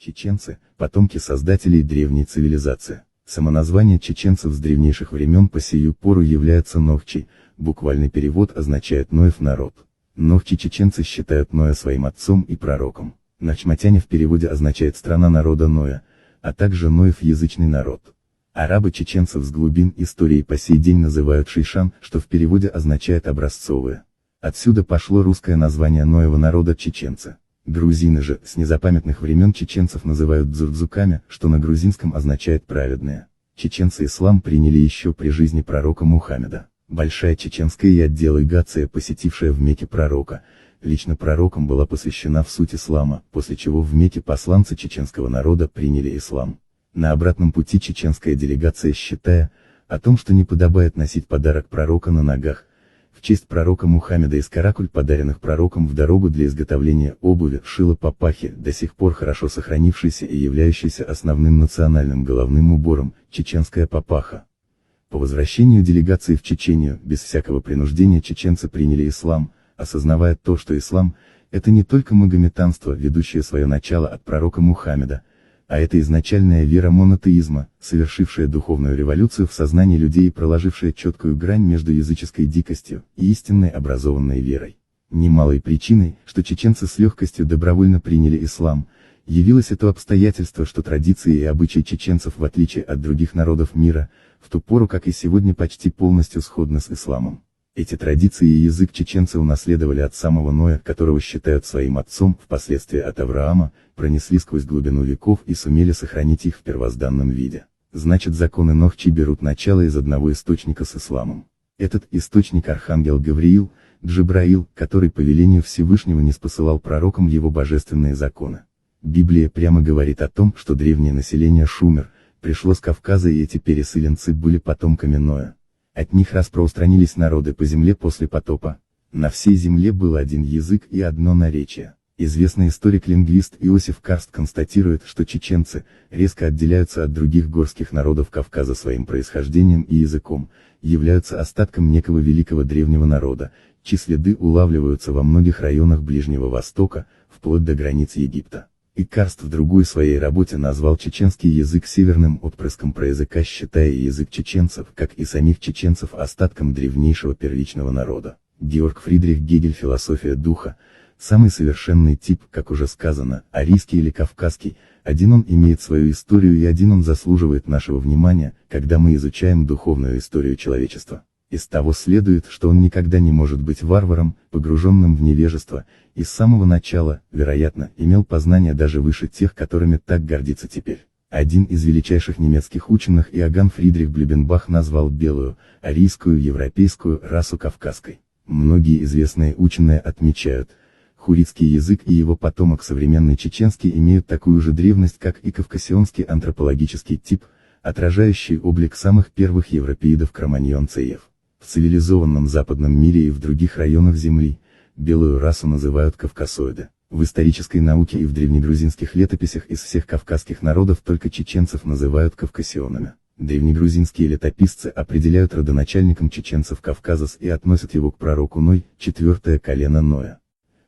Чеченцы – потомки создателей древней цивилизации. Самоназвание чеченцев с древнейших времен по сию пору является Нохчи, буквальный перевод означает «Ноев народ». Нохчи чеченцы считают Ноя своим отцом и пророком. Начматяне в переводе означает «страна народа Ноя», а также Ноев язычный народ. Арабы чеченцев с глубин истории по сей день называют Шейшан, что в переводе означает «образцовые». Отсюда пошло русское название Ноева народа чеченцы. Грузины же с незапамятных времен чеченцев называют дзурдзуками, что на грузинском означает «праведные». Чеченцы ислам приняли еще при жизни пророка Мухаммеда. Большая чеченская и делегация, посетившая в Мекке пророка, лично пророком была посвящена в суть ислама, после чего в Мекке посланцы чеченского народа приняли ислам. На обратном пути чеченская делегация, считая о том, что не подобает носить подарок пророка на ногах, в честь пророка Мухаммеда из каракуль, подаренных пророком в дорогу для изготовления обуви, шила папахи, до сих пор хорошо сохранившийся и являющийся основным национальным головным убором, чеченская папаха. По возвращению делегации в Чечению, без всякого принуждения чеченцы приняли ислам, осознавая то, что ислам – это не только магометанство, ведущее свое начало от пророка Мухаммеда, а это изначальная вера монотеизма, совершившая духовную революцию в сознании людей и проложившая четкую грань между языческой дикостью и истинной образованной верой. Немалой причиной, что чеченцы с легкостью добровольно приняли ислам, явилось это обстоятельство, что традиции и обычаи чеченцев, в отличие от других народов мира, в ту пору, как и сегодня, почти полностью сходны с исламом. Эти традиции и язык чеченцы унаследовали от самого Ноя, которого считают своим отцом, впоследствии от Авраама, пронесли сквозь глубину веков и сумели сохранить их в первозданном виде. Значит, законы Нохчи берут начало из одного источника с исламом. Этот источник архангел Гавриил, Джибраил, который по велению Всевышнего ниспосылал пророкам его божественные законы. Библия прямо говорит о том, что древнее население Шумер пришло с Кавказа, и эти переселенцы были потомками Ноя. От них распространились народы по земле после потопа. На всей земле был один язык и одно наречие. Известный историк-лингвист Иосиф Карст констатирует, что чеченцы резко отделяются от других горских народов Кавказа своим происхождением и языком, являются остатком некого великого древнего народа, чьи следы улавливаются во многих районах Ближнего Востока, вплоть до границ Египта. И Карст в другой своей работе назвал чеченский язык северным отпрыском проязыка, считая язык чеченцев, как и самих чеченцев, остатком древнейшего первичного народа. Георг Фридрих Гегель. Философия духа. Самый совершенный тип, как уже сказано, арийский или кавказский, один он имеет свою историю и один он заслуживает нашего внимания, когда мы изучаем духовную историю человечества. Из того следует, что он никогда не может быть варваром, погруженным в невежество, и с самого начала, вероятно, имел познания даже выше тех, которыми так гордится теперь. Один из величайших немецких ученых, Иоганн Фридрих Блюбенбах, назвал белую, арийскую, европейскую расу кавказской. Многие известные ученые отмечают, хуритский язык и его потомок современный чеченский имеют такую же древность, как и кавказионский антропологический тип, отражающий облик самых первых европеидов кроманьонцев. В цивилизованном западном мире и в других районах Земли, белую расу называют кавкасоиды. В исторической науке и в древнегрузинских летописях из всех кавказских народов только чеченцев называют кавкасионами. Древнегрузинские летописцы определяют родоначальником чеченцев Кавказас и относят его к пророку Ной, четвертое колено Ноя.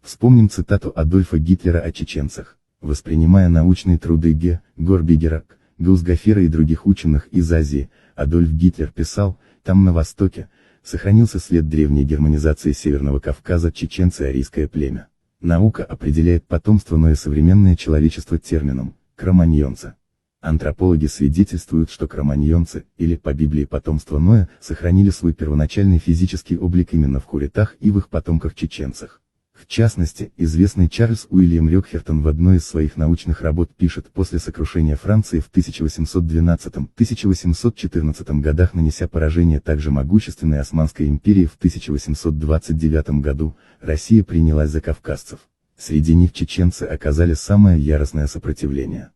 Вспомним цитату Адольфа Гитлера о чеченцах. Воспринимая научные труды Г. Горбигера, Гаусгафера и других ученых из Азии, Адольф Гитлер писал: там на востоке сохранился след древней германизации Северного Кавказа, чеченцы, арийское племя. Наука определяет потомство Ноя современное человечество термином кроманьонцы. Антропологи свидетельствуют, что кроманьонцы, или по Библии потомство Ноя, сохранили свой первоначальный физический облик именно в хуритах и в их потомках-чеченцах. В частности, известный Чарльз Уильям Рёкхертон в одной из своих научных работ пишет: после сокрушения Франции в 1812-1814 годах, нанеся поражение также могущественной Османской империи, в 1829 году, Россия принялась за кавказцев. Среди них чеченцы оказали самое яростное сопротивление.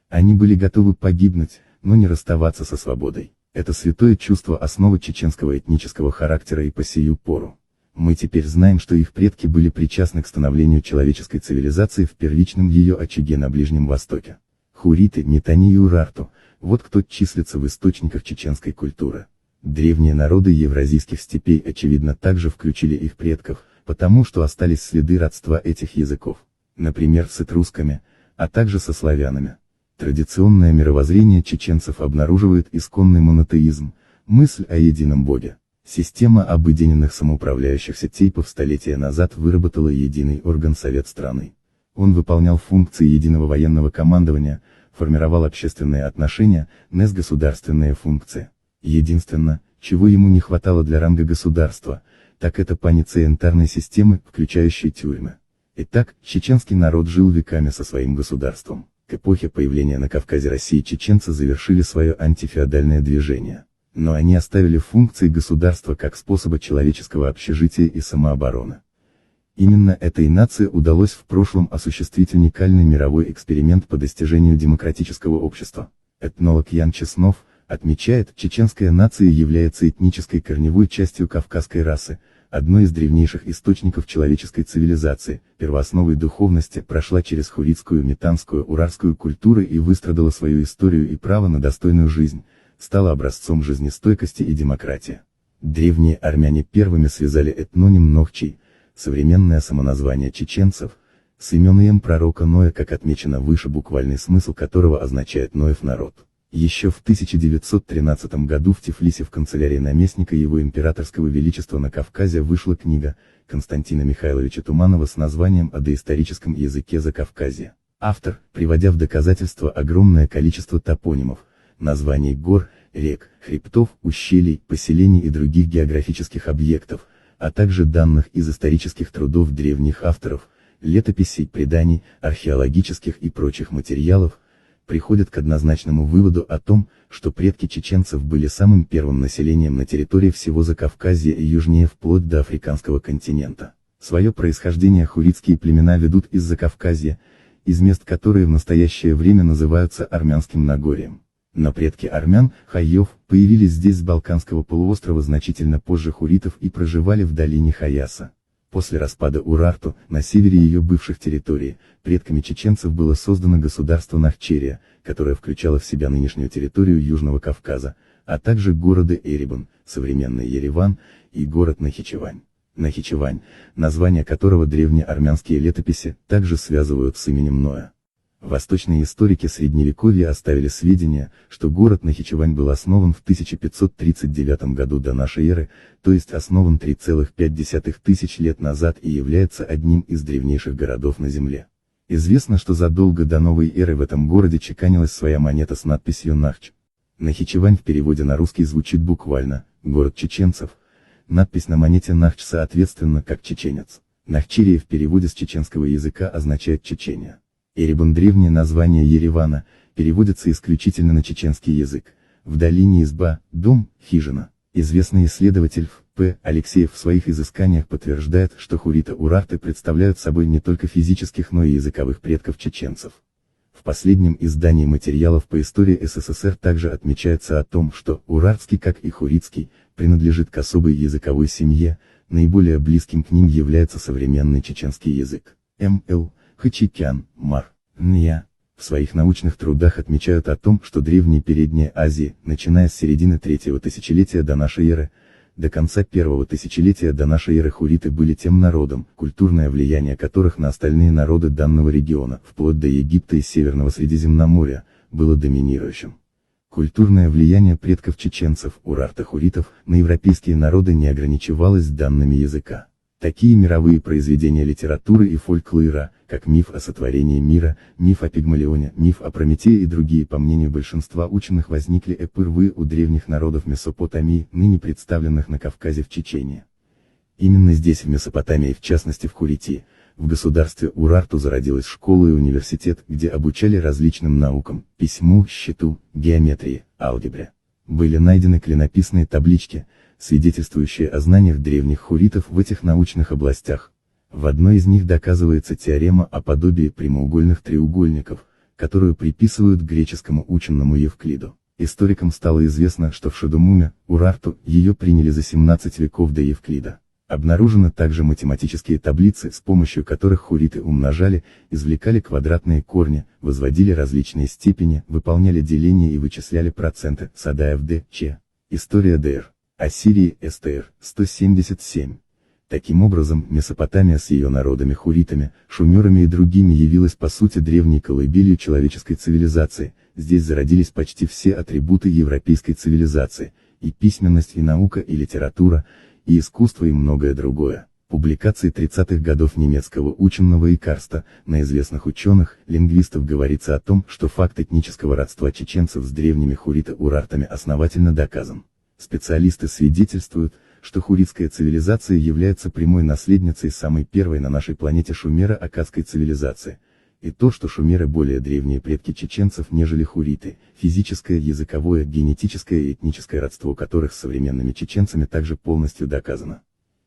Они были готовы погибнуть, но не расставаться со свободой. Это святое чувство — основа чеченского этнического характера и по сию пору. Мы теперь знаем, что их предки были причастны к становлению человеческой цивилизации в первичном ее очаге на Ближнем Востоке. Хуриты, Нетани и Урарту – вот кто числится в источниках чеченской культуры. Древние народы евразийских степей очевидно также включили их предков, потому что остались следы родства этих языков. Например, с этрусками, а также со славянами. Традиционное мировоззрение чеченцев обнаруживает исконный монотеизм, мысль о едином боге. Система обыденных самоуправляющихся тейпов столетия назад выработала единый орган Совет страны. Он выполнял функции единого военного командования, формировал общественные отношения, нес государственные функции. Единственное, чего ему не хватало для ранга государства, так это паницеентарной системы, включающей тюрьмы. Итак, чеченский народ жил веками со своим государством. К эпохе появления на Кавказе России чеченцы завершили свое антифеодальное движение. Но они оставили функции государства как способа человеческого общежития и самообороны. Именно этой нации удалось в прошлом осуществить уникальный мировой эксперимент по достижению демократического общества. Этнолог Ян Чеснов отмечает, чеченская нация является этнической корневой частью кавказской расы, одной из древнейших источников человеческой цивилизации, первоосновой духовности, прошла через хуритскую, метанскую, урарскую культуры и выстрадала свою историю и право на достойную жизнь, стала образцом жизнестойкости и демократии. Древние армяне первыми связали этноним Нохчий, современное самоназвание чеченцев, с именем пророка Ноя, как отмечено выше, буквальный смысл которого означает «Ноев народ». Еще в 1913 году в Тифлисе в канцелярии наместника его императорского величества на Кавказе вышла книга Константина Михайловича Туманова с названием «О доисторическом языке Закавказья». Автор, приводя в доказательство огромное количество топонимов, названий гор, рек, хребтов, ущелий, поселений и других географических объектов, а также данных из исторических трудов древних авторов, летописей, преданий, археологических и прочих материалов, приходят к однозначному выводу о том, что предки чеченцев были самым первым населением на территории всего Закавказья и южнее вплоть до африканского континента. Свое происхождение хуритские племена ведут из Закавказья, из мест которые в настоящее время называются Армянским Нагорьем. Но предки армян, хайев, появились здесь с Балканского полуострова значительно позже хуритов и проживали в долине Хаяса. После распада Урарту, на севере ее бывших территорий, предками чеченцев было создано государство Нахчерия, которое включало в себя нынешнюю территорию Южного Кавказа, а также города Эребун, современный Ереван, и город Нахичевань. Нахичевань, название которого древние армянские летописи также связывают с именем Ноя. Восточные историки Средневековья оставили сведения, что город Нахичевань был основан в 1539 году до нашей эры, то есть основан 3,5 тысяч лет назад и является одним из древнейших городов на Земле. Известно, что задолго до новой эры в этом городе чеканилась своя монета с надписью «Нахч». Нахичевань в переводе на русский звучит буквально «город чеченцев». Надпись на монете «Нахч» соответственно как «чеченец». Нахчерия в переводе с чеченского языка означает «чечения». Эребун, древнее название Еревана, переводится исключительно на чеченский язык. В долине изба, дом, хижина. Известный исследователь П. Алексеев в своих изысканиях подтверждает, что хуриты-урарты представляют собой не только физических, но и языковых предков чеченцев. В последнем издании материалов по истории СССР также отмечается о том, что урартский, как и хуритский, принадлежит к особой языковой семье, наиболее близким к ним является современный чеченский язык. М.Л. Хачикян, Мар. Ния. В своих научных трудах отмечают о том, что древние Передней Азии, начиная с середины 3-го тысячелетия до нашей эры, до конца 1-го тысячелетия до нашей эры хуриты были тем народом, культурное влияние которых на остальные народы данного региона, вплоть до Египта и Северного Средиземноморья, было доминирующим. Культурное влияние предков чеченцев, урарто-хуритов, на европейские народы не ограничивалось данными языка. Такие мировые произведения литературы и фольклора, как миф о сотворении мира, миф о Пигмалионе, миф о Прометее и другие, по мнению большинства ученых, возникли впервые у древних народов Месопотамии, ныне представленных на Кавказе в Чечении. Именно здесь, в Месопотамии, в частности в Хуритии, в государстве Урарту, зародилась школа и университет, где обучали различным наукам, письму, счету, геометрии, алгебре. Были найдены клинописные таблички, свидетельствующие о знаниях древних хуритов в этих научных областях. В одной из них доказывается теорема о подобии прямоугольных треугольников, которую приписывают греческому ученому Евклиду. Историкам стало известно, что в Шедумуме, Урарту, ее приняли за 17 веков до Евклида. Обнаружены также математические таблицы, с помощью которых хуриты умножали, извлекали квадратные корни, возводили различные степени, выполняли деление и вычисляли проценты. Садаев Д. Ч. История ДР. Ассирии, СТР, 177. Таким образом, Месопотамия с ее народами хуритами, шумерами и другими явилась по сути древней колыбелью человеческой цивилизации. Здесь зародились почти все атрибуты европейской цивилизации, и письменность, и наука, и литература, и искусство, и многое другое. Публикации 30-х годов немецкого ученого Карста, на известных ученых, лингвистов говорится о том, что факт этнического родства чеченцев с древними хурито-урартами основательно доказан. Специалисты свидетельствуют, что хуритская цивилизация является прямой наследницей самой первой на нашей планете шумеро-аккадской цивилизации, и то, что шумеры более древние предки чеченцев, нежели хуриты, физическое, языковое, генетическое и этническое родство которых с современными чеченцами также полностью доказано.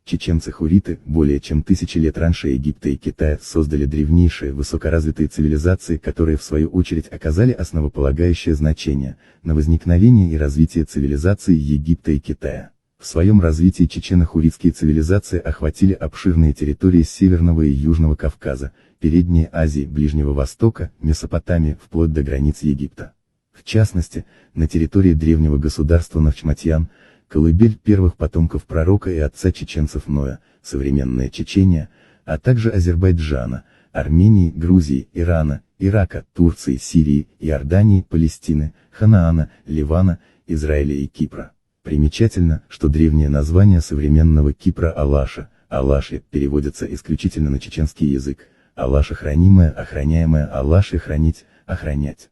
Чеченцы-хуриты, более чем тысячи лет раньше Египта и Китая, создали древнейшие высокоразвитые цивилизации, которые в свою очередь оказали основополагающее значение на возникновение и развитие цивилизаций Египта и Китая. В своем развитии чечено-хуритские цивилизации охватили обширные территории Северного и Южного Кавказа, Передней Азии, Ближнего Востока, Месопотамии, вплоть до границ Египта. В частности, на территории древнего государства Навчматьян, колыбель первых потомков пророка и отца чеченцев Ноя, современная Чечения, а также Азербайджана, Армении, Грузии, Ирана, Ирака, Турции, Сирии, Иордании, Палестины, Ханаана, Ливана, Израиля и Кипра. Примечательно, что древнее название современного Кипра Алаша, Алаши, переводится исключительно на чеченский язык, Алаша хранимая, охраняемая, Алаши хранить, охранять.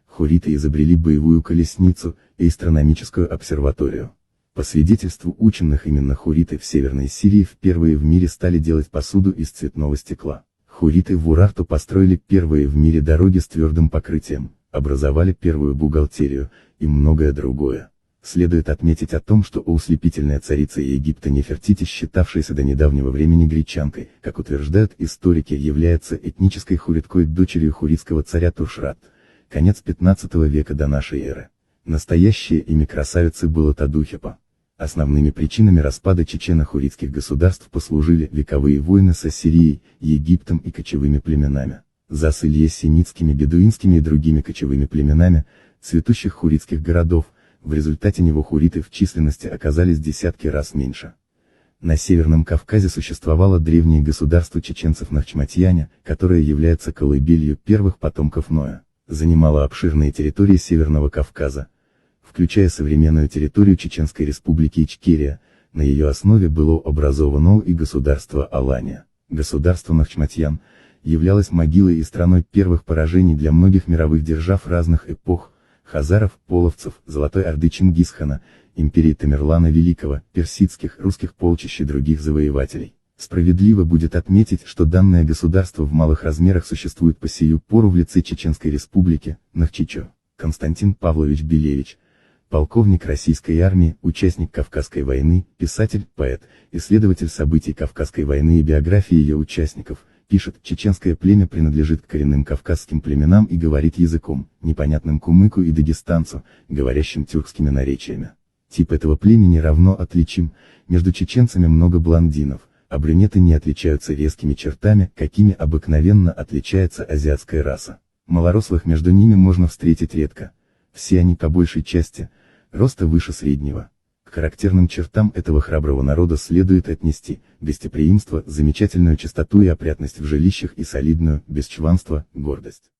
Хуриты изобрели боевую колесницу и астрономическую обсерваторию. По свидетельству ученых, именно хуриты в Северной Сирии впервые в мире стали делать посуду из цветного стекла. Хуриты в Урарту построили первые в мире дороги с твердым покрытием, образовали первую бухгалтерию и многое другое. Следует отметить о том, что ослепительная царица Египта Нефертити, считавшаяся до недавнего времени гречанкой, как утверждают историки, является этнической хуриткой, дочерью хуритского царя Тушрат, конец 15 века до нашей эры. Настоящее имя красавицы было Тадухепа. Основными причинами распада чечено-хуритских государств послужили вековые войны с Ассирией, Египтом и кочевыми племенами. За семитскими, бедуинскими и другими кочевыми племенами, цветущих хуритских городов, в результате него хуриты в численности оказались десятки раз меньше. На Северном Кавказе существовало древнее государство чеченцев Навчматьяне, которое является колыбелью первых потомков Ноя. Занимало обширные территории Северного Кавказа, включая современную территорию Чеченской Республики Ичкерия. На ее основе было образовано и государство Алания. Государство Навчматьян являлось могилой и страной первых поражений для многих мировых держав разных эпох: хазаров, половцев, Золотой Орды Чингисхана, империи Тамерлана Великого, персидских, русских полчищ и других завоевателей. Справедливо будет отметить, что данное государство в малых размерах существует по сию пору в лице Чеченской Республики, Навчичо. Константин Павлович Белевич, полковник российской армии, участник Кавказской войны, писатель, поэт, исследователь событий Кавказской войны и биографии ее участников, пишет: чеченское племя принадлежит к коренным кавказским племенам и говорит языком, непонятным кумыку и дагестанцу, говорящим тюркскими наречиями. Тип этого племени равно отличим: между чеченцами много блондинов, а брюнеты не отличаются резкими чертами, какими обыкновенно отличается азиатская раса. Малорослых между ними можно встретить редко. Все они по большей части роста выше среднего. К характерным чертам этого храброго народа следует отнести гостеприимство, замечательную чистоту и опрятность в жилищах и солидную, без чванства, гордость.